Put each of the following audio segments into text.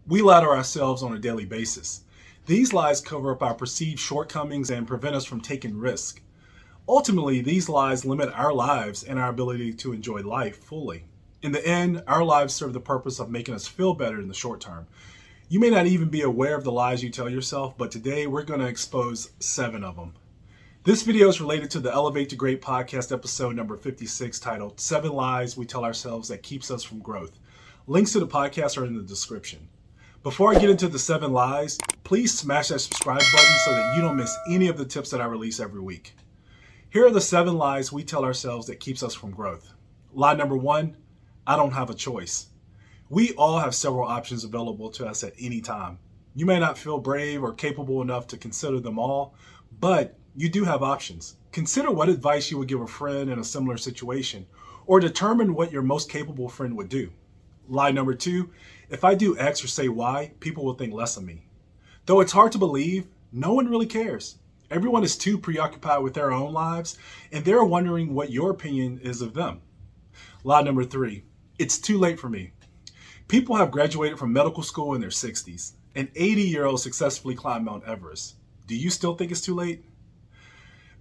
We lie to ourselves on a daily basis. These lies cover up our perceived shortcomings and prevent us from taking risks. Ultimately, these lies limit our lives and our ability to enjoy life fully. In the end, our lives serve the purpose of making us feel better in the short term. You may not even be aware of the lies you tell yourself, but today we're going to expose 7 of them. This video is related to the Elevate to Great podcast episode number 56 titled 7 Lies We Tell Ourselves That Keeps Us from Growth. Links to the podcast are in the description. Before I get into the 7 lies, please smash that subscribe button so that you don't miss any of the tips that I release every week. Here are the 7 lies we tell ourselves that keeps us from growth. Lie number 1, I don't have a choice. We all have several options available to us at any time. You may not feel brave or capable enough to consider them all, but you do have options. Consider what advice you would give a friend in a similar situation, or determine what your most capable friend would do. Lie number 2, if I do X or say Y, people will think less of me. Though it's hard to believe, no one really cares. Everyone is too preoccupied with their own lives, and they're wondering what your opinion is of them. Lie number 3, it's too late for me. People have graduated from medical school in their 60s. An 80-year-old successfully climbed Mount Everest. Do you still think it's too late?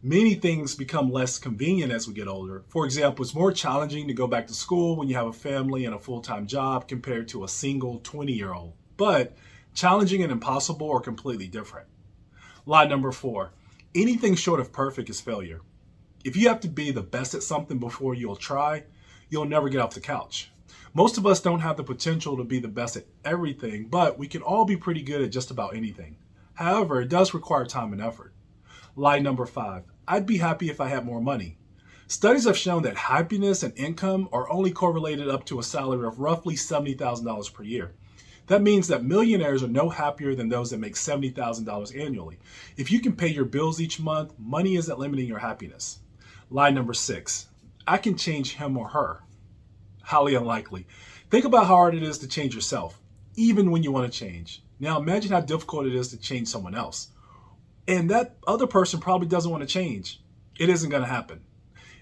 Many things become less convenient as we get older. For example, it's more challenging to go back to school when you have a family and a full-time job compared to a single 20-year-old. But challenging and impossible are completely different. Lie number 4, anything short of perfect is failure. If you have to be the best at something before you'll try, you'll never get off the couch. Most of us don't have the potential to be the best at everything, but we can all be pretty good at just about anything. However, it does require time and effort. Lie number 5, I'd be happy if I had more money. Studies have shown that happiness and income are only correlated up to a salary of roughly $70,000 per year. That means that millionaires are no happier than those that make $70,000 annually. If you can pay your bills each month, money isn't limiting your happiness. Lie number 6, I can change him or her. Highly unlikely. Think about how hard it is to change yourself, even when you want to change. Now imagine how difficult it is to change someone else. And that other person probably doesn't want to change. It isn't going to happen.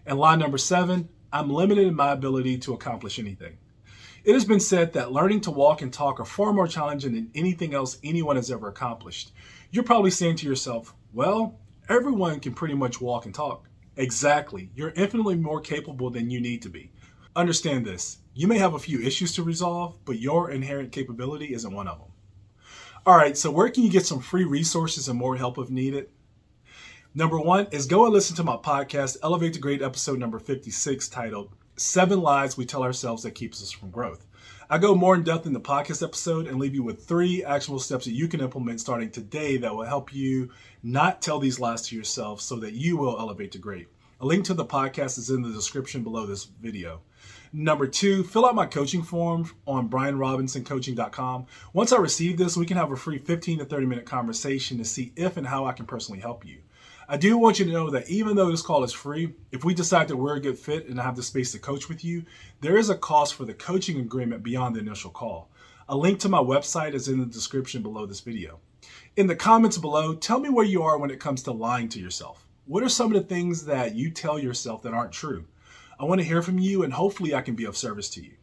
And lie number 7, I'm limited in my ability to accomplish anything. It has been said that learning to walk and talk are far more challenging than anything else anyone has ever accomplished. You're probably saying to yourself, well, everyone can pretty much walk and talk. Exactly. You're infinitely more capable than you need to be. Understand this. You may have a few issues to resolve, but your inherent capability isn't one of them. All right, so where can you get some free resources and more help if needed? Number 1 is go and listen to my podcast, Elevate to Great episode number 56, titled 7 Lies We Tell Ourselves That Keeps Us from Growth. I go more in depth in the podcast episode and leave you with 3 actionable steps that you can implement starting today that will help you not tell these lies to yourself so that you will elevate to great. A link to the podcast is in the description below this video. Number 2, fill out my coaching form on brianrobinsoncoaching.com. Once I receive this, we can have a free 15 to 30 minute conversation to see if and how I can personally help you. I do want you to know that even though this call is free, if we decide that we're a good fit and I have the space to coach with you, there is a cost for the coaching agreement beyond the initial call. A link to my website is in the description below this video. In the comments below, tell me where you are when it comes to lying to yourself. What are some of the things that you tell yourself that aren't true? I want to hear from you, and hopefully I can be of service to you.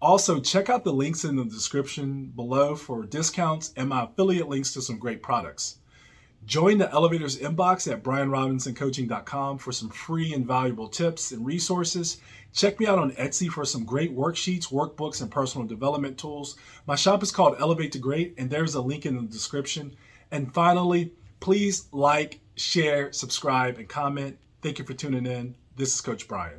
Also, check out the links in the description below for discounts and my affiliate links to some great products. Join the Elevators inbox at brianrobinsoncoaching.com for some free and valuable tips and resources. Check me out on Etsy for some great worksheets, workbooks, and personal development tools. My shop is called Elevate to Great, and there's a link in the description. And finally, please like, share, subscribe, and comment. Thank you for tuning in. This is Coach Brian.